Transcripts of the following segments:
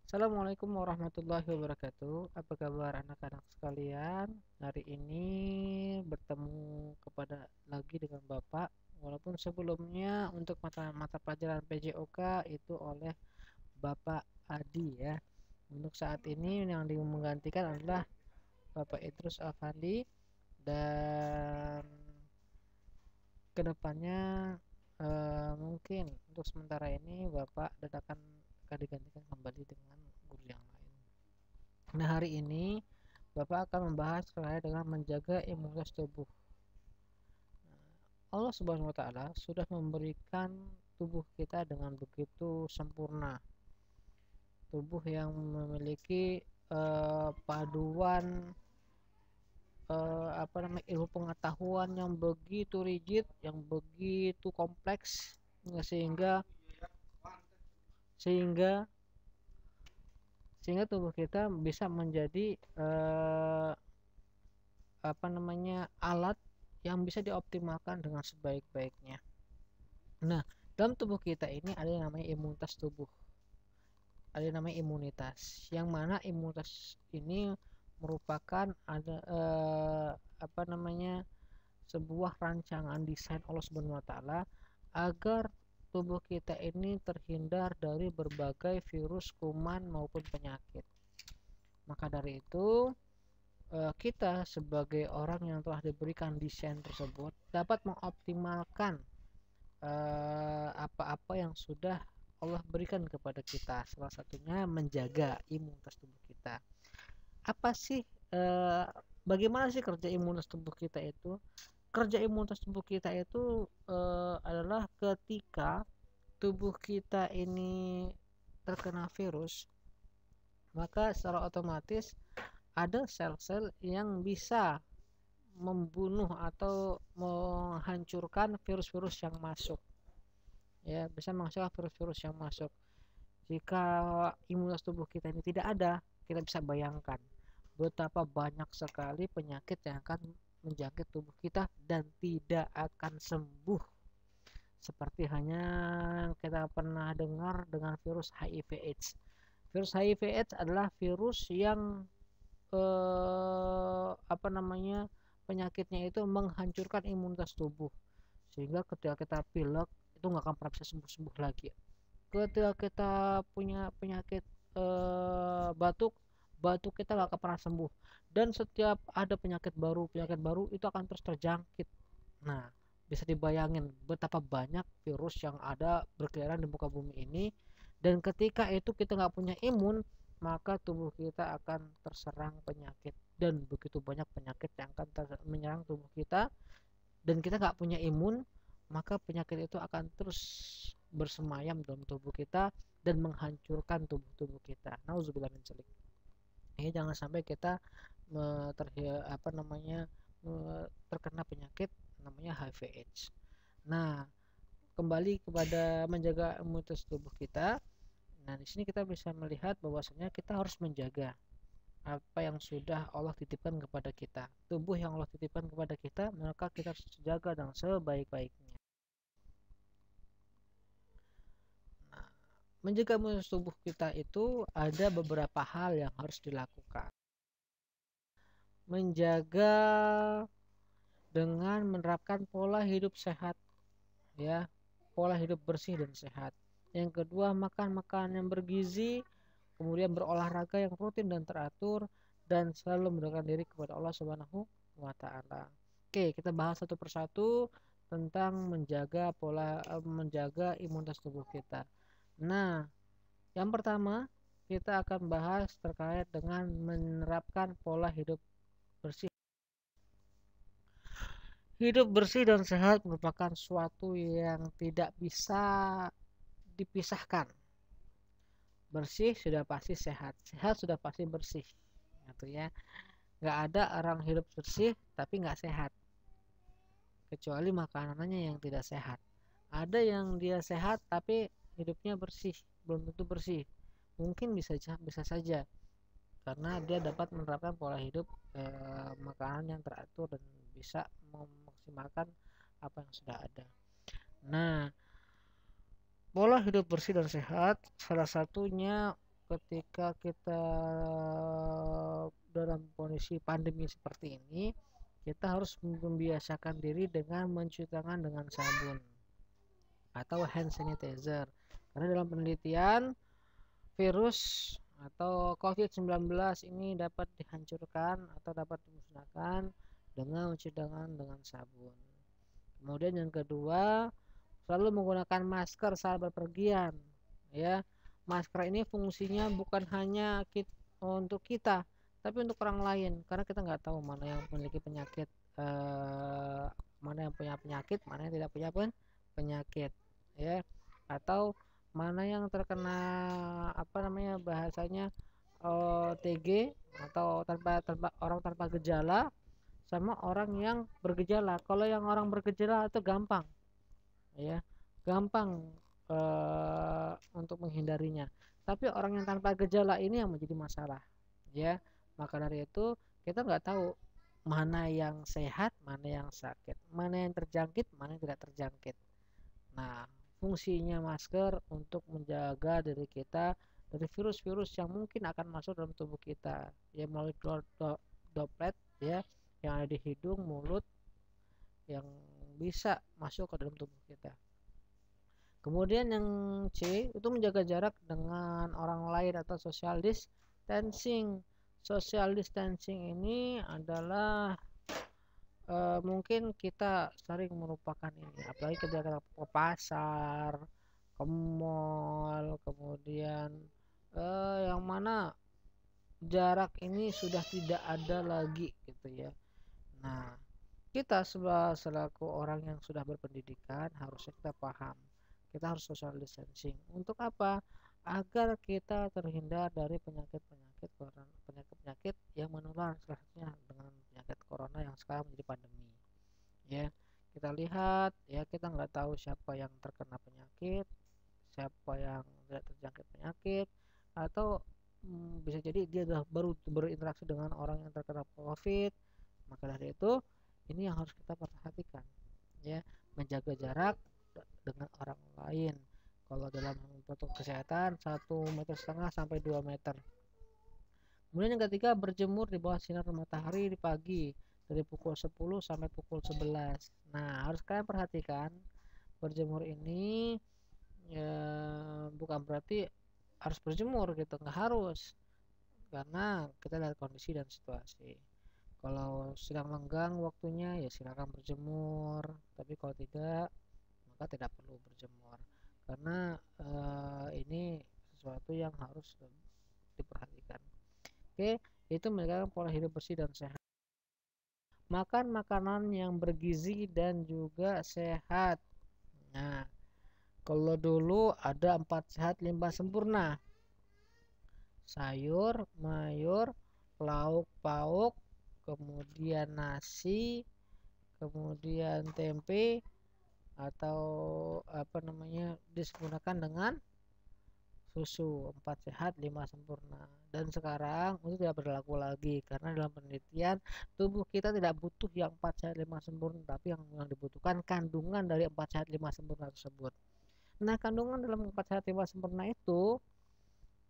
Assalamualaikum warahmatullahi wabarakatuh. Apa kabar anak-anak sekalian? Hari ini bertemu kepada lagi dengan Bapak. Walaupun sebelumnya untuk mata pelajaran PJOK itu oleh Bapak Adi ya. Untuk saat ini yang menggantikan adalah Bapak Idrus Afandi, dan kedepannya mungkin untuk sementara ini Bapak akan digantikan kembali dengan guru yang lain. Nah, hari ini Bapak akan membahas terkait dengan menjaga imunitas tubuh. Allah Subhanahu wa taala sudah memberikan tubuh kita dengan begitu sempurna. Tubuh yang memiliki paduan ilmu pengetahuan yang begitu rigid, yang begitu kompleks, sehingga sehingga sehingga tubuh kita bisa menjadi alat yang bisa dioptimalkan dengan sebaik-baiknya. Nah, dalam tubuh kita ini ada yang namanya imunitas tubuh, ada yang namanya imunitas, yang mana imunitas ini merupakan sebuah rancangan desain Allah Subhanahu wa taala agar tubuh kita ini terhindar dari berbagai virus, kuman maupun penyakit. Maka dari itu, kita sebagai orang yang telah diberikan desain tersebut dapat mengoptimalkan apa-apa yang sudah Allah berikan kepada kita. Salah satunya menjaga imunitas tubuh kita. Apa sih bagaimana sih kerja imunitas tubuh kita itu? Kerja imunitas tubuh kita itu adalah ketika tubuh kita ini terkena virus, maka secara otomatis ada sel-sel yang bisa membunuh atau menghancurkan virus-virus yang masuk, ya, bisa menghasilkan virus-virus yang masuk. Jika imunitas tubuh kita ini tidak ada, kita bisa bayangkan betapa banyak sekali penyakit yang akan menjangkit tubuh kita dan tidak akan sembuh, seperti hanya kita pernah dengar dengan virus HIV/AIDS. Virus HIV/AIDS adalah virus yang penyakitnya itu menghancurkan imunitas tubuh, sehingga ketika kita pilek itu nggak akan pernah bisa sembuh-sembuh lagi. Ketika kita punya penyakit batuk, batuk kita nggak akan pernah sembuh, dan setiap ada penyakit baru itu akan terus terjangkit. Nah, bisa dibayangin betapa banyak virus yang ada berkeliaran di muka bumi ini, dan ketika itu kita nggak punya imun, maka tubuh kita akan terserang penyakit, dan begitu banyak penyakit yang akan menyerang tubuh kita, dan kita nggak punya imun, maka penyakit itu akan terus bersemayam dalam tubuh kita dan menghancurkan tubuh kita. Nauzubillah min dzalik. Ini jangan sampai kita terkena penyakit namanya HIV/AIDS. Nah, kembali kepada menjaga imunitas tubuh kita. Nah, di sini kita bisa melihat bahwasanya kita harus menjaga apa yang sudah Allah titipkan kepada kita. Tubuh yang Allah titipkan kepada kita, maka kita harus jaga dengan sebaik-baiknya. Nah, menjaga imunitas tubuh kita itu ada beberapa hal yang harus dilakukan. Menjaga dengan menerapkan pola hidup sehat, ya, pola hidup bersih dan sehat. Yang kedua, makan makanan yang bergizi, kemudian berolahraga yang rutin dan teratur, dan selalu mendekatkan diri kepada Allah Subhanahu wa taala. Oke, kita bahas satu persatu tentang menjaga imunitas tubuh kita. Nah, yang pertama kita akan bahas terkait dengan menerapkan pola hidup bersih. Hidup bersih dan sehat merupakan suatu yang tidak bisa dipisahkan. Bersih sudah pasti sehat, sehat sudah pasti bersih, gitu ya. Nggak ada orang hidup bersih tapi nggak sehat, kecuali makanannya yang tidak sehat. Ada yang dia sehat tapi hidupnya bersih, belum tentu bersih. Mungkin bisa saja karena dia dapat menerapkan pola hidup makanan yang teratur dan bisa memaksimalkan apa yang sudah ada. Nah, pola hidup bersih dan sehat salah satunya ketika kita dalam kondisi pandemi seperti ini, kita harus membiasakan diri dengan mencuci tangan dengan sabun atau hand sanitizer. Karena dalam penelitian virus atau COVID-19 ini dapat dihancurkan atau dapat dimusnahkan dengan mencuci tangan dengan sabun. Kemudian yang kedua, selalu menggunakan masker saat berpergian, ya. Masker ini fungsinya bukan hanya untuk kita, tapi untuk orang lain, karena kita nggak tahu mana yang memiliki penyakit, mana yang punya penyakit, mana yang tidak punya penyakit, ya, atau mana yang terkena bahasanya OTG atau orang tanpa gejala sama orang yang bergejala. Kalau yang orang bergejala itu gampang, ya, gampang untuk menghindarinya. Tapi orang yang tanpa gejala ini yang menjadi masalah, ya. Maka dari itu kita nggak tahu mana yang sehat, mana yang sakit, mana yang terjangkit, mana yang tidak terjangkit. Nah, fungsinya masker untuk menjaga diri kita dari virus-virus yang mungkin akan masuk dalam tubuh kita, ya, melalui droplet, ya, yang ada di hidung, mulut, yang bisa masuk ke dalam tubuh kita. Kemudian yang C itu menjaga jarak dengan orang lain atau social distancing. Social distancing ini adalah mungkin kita sering merupakan ini, apalagi ketika kita ke pasar, ke mall, kemudian yang mana jarak ini sudah tidak ada lagi gitu ya. Nah, kita selaku orang yang sudah berpendidikan harusnya kita paham, kita harus social distancing. Untuk apa? Agar kita terhindar dari penyakit yang menular, salah satunya dengan penyakit corona yang sekarang menjadi pandemi, ya. Kita lihat, ya, kita nggak tahu siapa yang terkena penyakit, siapa yang tidak terjangkit penyakit, atau bisa jadi dia baru berinteraksi dengan orang yang terkena COVID. Maka dari itu ini yang harus kita perhatikan, ya, menjaga jarak dengan orang lain. Kalau dalam protokol kesehatan 1,5 meter sampai 2 meter. Kemudian yang ketiga, berjemur di bawah sinar matahari di pagi dari pukul 10 sampai pukul 11. Nah, harus kalian perhatikan, berjemur ini ya bukan berarti harus berjemur gitu, nggak harus, karena kita lihat kondisi dan situasi. Kalau sedang lenggang waktunya ya silakan berjemur, tapi kalau tidak maka tidak perlu berjemur, karena ini sesuatu yang harus diperhatikan. Oke, itu mereka pola hidup bersih dan sehat. Makan makanan yang bergizi dan juga sehat. Nah, kalau dulu ada 4 sehat 5 sempurna: sayur, mayur, lauk pauk, kemudian nasi, kemudian tempe, atau disempurnakan dengan susu. 4 sehat 5 sempurna. Dan sekarang itu tidak berlaku lagi, karena dalam penelitian tubuh kita tidak butuh yang 4 sehat 5 sempurna, tapi yang dibutuhkan kandungan dari 4 sehat 5 sempurna tersebut. Nah, kandungan dalam 4 sehat 5 sempurna itu,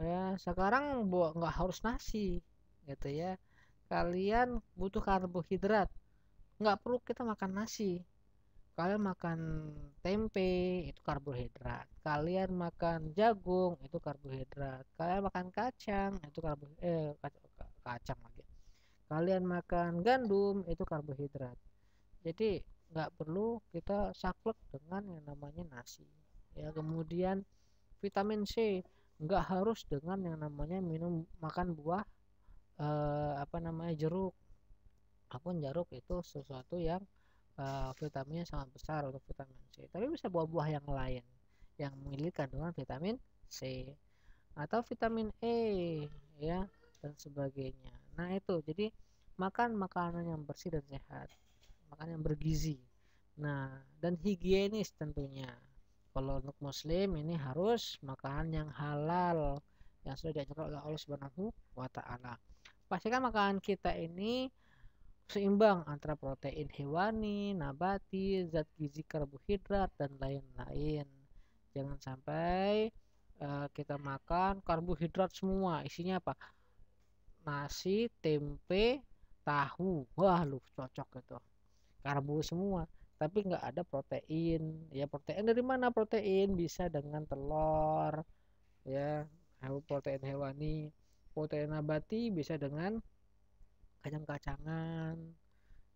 ya, sekarang nggak harus nasi gitu ya. Kalian butuh karbohidrat, nggak perlu kita makan nasi. Kalian makan tempe itu karbohidrat, kalian makan jagung itu karbohidrat, kalian makan kacang itu kacang lagi, kalian makan gandum itu karbohidrat. Jadi nggak perlu kita saklek dengan yang namanya nasi, ya. Kemudian vitamin C, nggak harus dengan yang namanya makan buah jeruk. Apun jeruk itu sesuatu yang vitaminnya sangat besar untuk vitamin C, tapi bisa buah-buah yang lain yang memiliki kandungan vitamin C atau vitamin E, ya, dan sebagainya. Nah, itu jadi makan makanan yang bersih dan sehat, makan yang bergizi, nah, dan higienis tentunya. Kalau untuk muslim ini harus makan yang halal yang sudah diajarkan oleh Allah Subhanahu wa taala. Pastikan makanan kita ini seimbang antara protein hewani, nabati, zat gizi, karbohidrat, dan lain-lain. Jangan sampai kita makan karbohidrat semua, isinya apa? Nasi, tempe, tahu. Wah, lu cocok gitu. Karbo semua, tapi nggak ada protein. Ya, protein dari mana? Protein bisa dengan telur, ya, protein hewani. Protein nabati bisa dengan kacang-kacangan,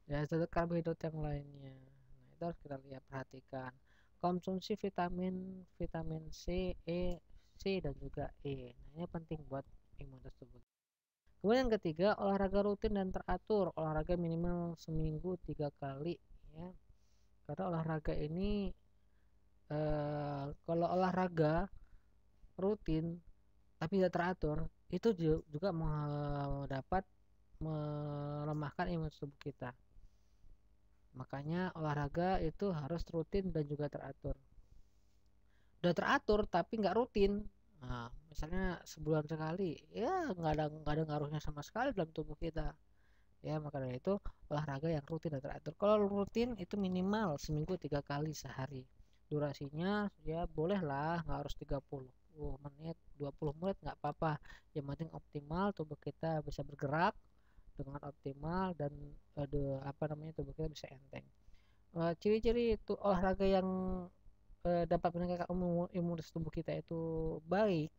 ya, serta karbohidrat yang lainnya. Nah, itu harus kita lihat, perhatikan. Konsumsi vitamin vitamin C, C dan juga E. Nah, ini penting buat imunitas tubuh. Kemudian yang ketiga, olahraga rutin dan teratur. Olahraga minimal seminggu 3 kali, ya. Karena olahraga ini, kalau olahraga rutin tapi tidak teratur, itu juga dapat melemahkan imunitas tubuh kita. Makanya olahraga itu harus rutin dan juga teratur. Udah teratur tapi nggak rutin, nah misalnya sebulan sekali, ya nggak ada ngaruhnya sama sekali dalam tubuh kita. Ya, maka dari itu olahraga yang rutin dan teratur. Kalau rutin itu minimal seminggu 3 kali sehari. Durasinya ya bolehlah, nggak harus 30 menit, 20 menit nggak apa-apa. Yang penting optimal, tubuh kita bisa bergerak dengan optimal dan tubuh kita bisa enteng. Ciri-ciri itu olahraga yang dapat meningkatkan imunitas tubuh kita itu baik,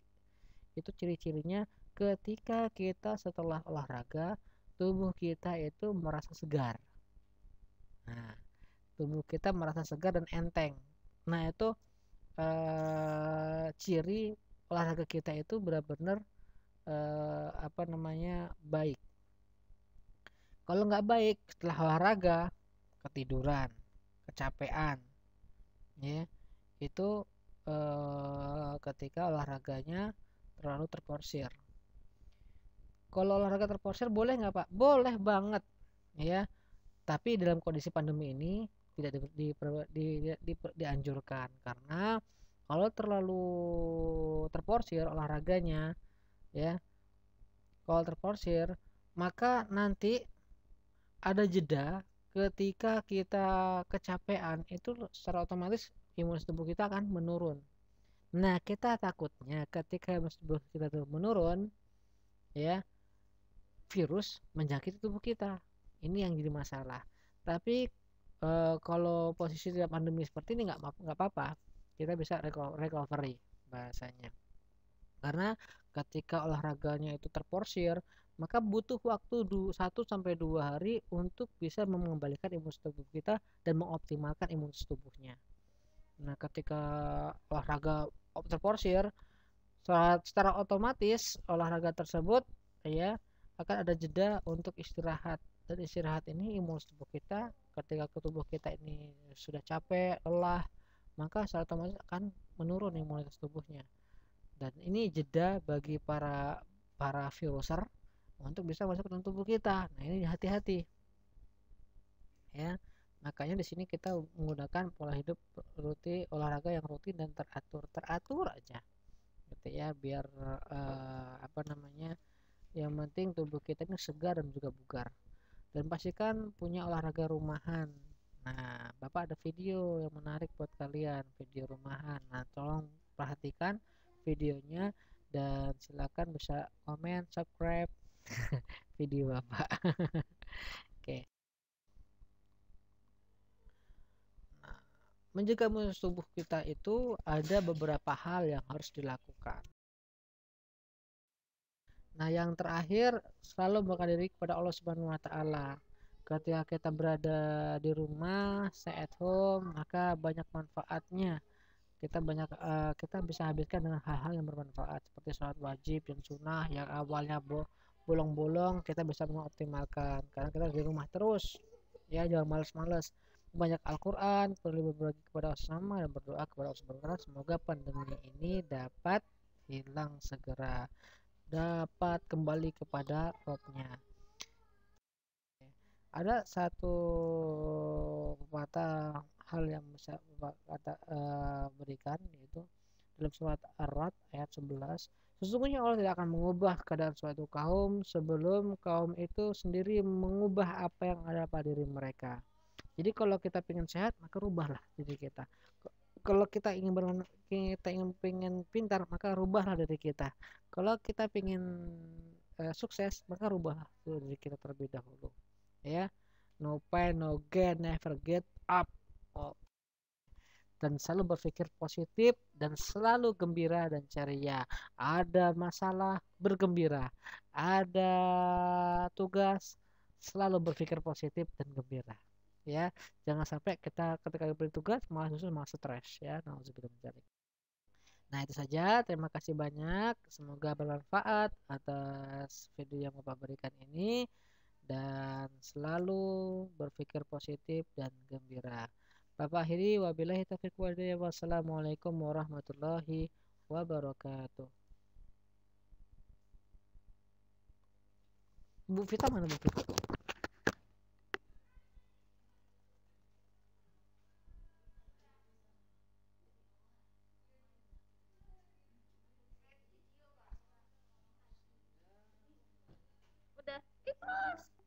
itu ciri-cirinya ketika kita setelah olahraga tubuh kita itu merasa segar. Nah, tubuh kita merasa segar dan enteng. Nah, itu ciri olahraga kita itu benar-benar baik. Kalau nggak baik setelah olahraga, ketiduran, kecapean, ya, itu ketika olahraganya terlalu terporsir. Kalau olahraga terporsir boleh nggak, Pak? Boleh banget, ya. Tapi dalam kondisi pandemi ini tidak dianjurkan, karena kalau terlalu terporsir olahraganya, ya, kalau terporsir maka nanti ada jeda ketika kita kecapean, itu secara otomatis imunitas tubuh kita akan menurun. Nah, kita takutnya ketika imunitas tubuh kita menurun, ya, virus menjangkiti tubuh kita. Ini yang jadi masalah. Tapi kalau posisi dalam pandemi seperti ini nggak apa-apa, kita bisa recovery bahasanya. Karena ketika olahraganya itu terporsir, maka butuh waktu 1 sampai 2 hari untuk bisa mengembalikan imunitas tubuh kita dan mengoptimalkan imunitas tubuhnya. Nah, ketika olahraga terporsir, secara otomatis olahraga tersebut, ya, akan ada jeda untuk istirahat. Dan istirahat ini imunitas tubuh kita, ketika tubuh kita ini sudah capek, lelah, maka secara otomatis akan menurun imunitas tubuhnya. Dan ini jeda bagi para viruser untuk bisa masuk ke dalam tubuh kita. Nah, ini hati-hati, ya. Makanya di sini kita menggunakan pola hidup rutin, olahraga yang rutin dan teratur aja, gitu ya, biar yang penting tubuh kita ini segar dan juga bugar. Dan pastikan punya olahraga rumahan. Nah, Bapak ada video yang menarik buat kalian, video rumahan. Nah, tolong perhatikan videonya dan silakan bisa komen, subscribe video Bapak. Oke. Nah, menjaga imunitas tubuh kita itu ada beberapa hal yang harus dilakukan. Nah, yang terakhir, selalu berserah diri kepada Allah Subhanahu wa taala. Ketika kita berada di rumah, stay at home, maka banyak manfaatnya. Kita bisa habiskan dengan hal-hal yang bermanfaat seperti sholat wajib dan sunnah yang awalnya bolong-bolong, kita bisa mengoptimalkan karena kita di rumah terus, ya, jangan males-males. Banyak Al-Quran, perlu berbagi kepada sesama dan berdoa kepada Allah Subhanahu wa taala semoga pandemi ini dapat hilang segera, dapat kembali kepada Robnya. Ada satu pepatah hal yang bisa berikan, yaitu dalam surat Ar-Ra'd ayat 11, sesungguhnya Allah tidak akan mengubah keadaan suatu kaum sebelum kaum itu sendiri mengubah apa yang ada pada diri mereka. Jadi kalau kita ingin sehat, maka rubahlah diri kita. Kalau kita ingin pengen pintar, maka rubahlah dari kita. Kalau kita ingin sukses, maka rubah diri kita terlebih dahulu. Ya, no pain, no gain, never get up. Oh, dan selalu berpikir positif dan selalu gembira dan ceria. Ada masalah, bergembira. Ada tugas, selalu berpikir positif dan gembira. Ya, jangan sampai kita ketika diberi tugas malah justru malah stres ya. Nah, nah, itu saja. Terima kasih banyak. Semoga bermanfaat atas video yang Bapak berikan ini dan selalu berpikir positif dan gembira. Bapak akhiri wabillahi taufiq wal hidayah. Wassalamualaikum warahmatullahi wabarakatuh. Bu Vita mana Bu Vita? Udah, terus.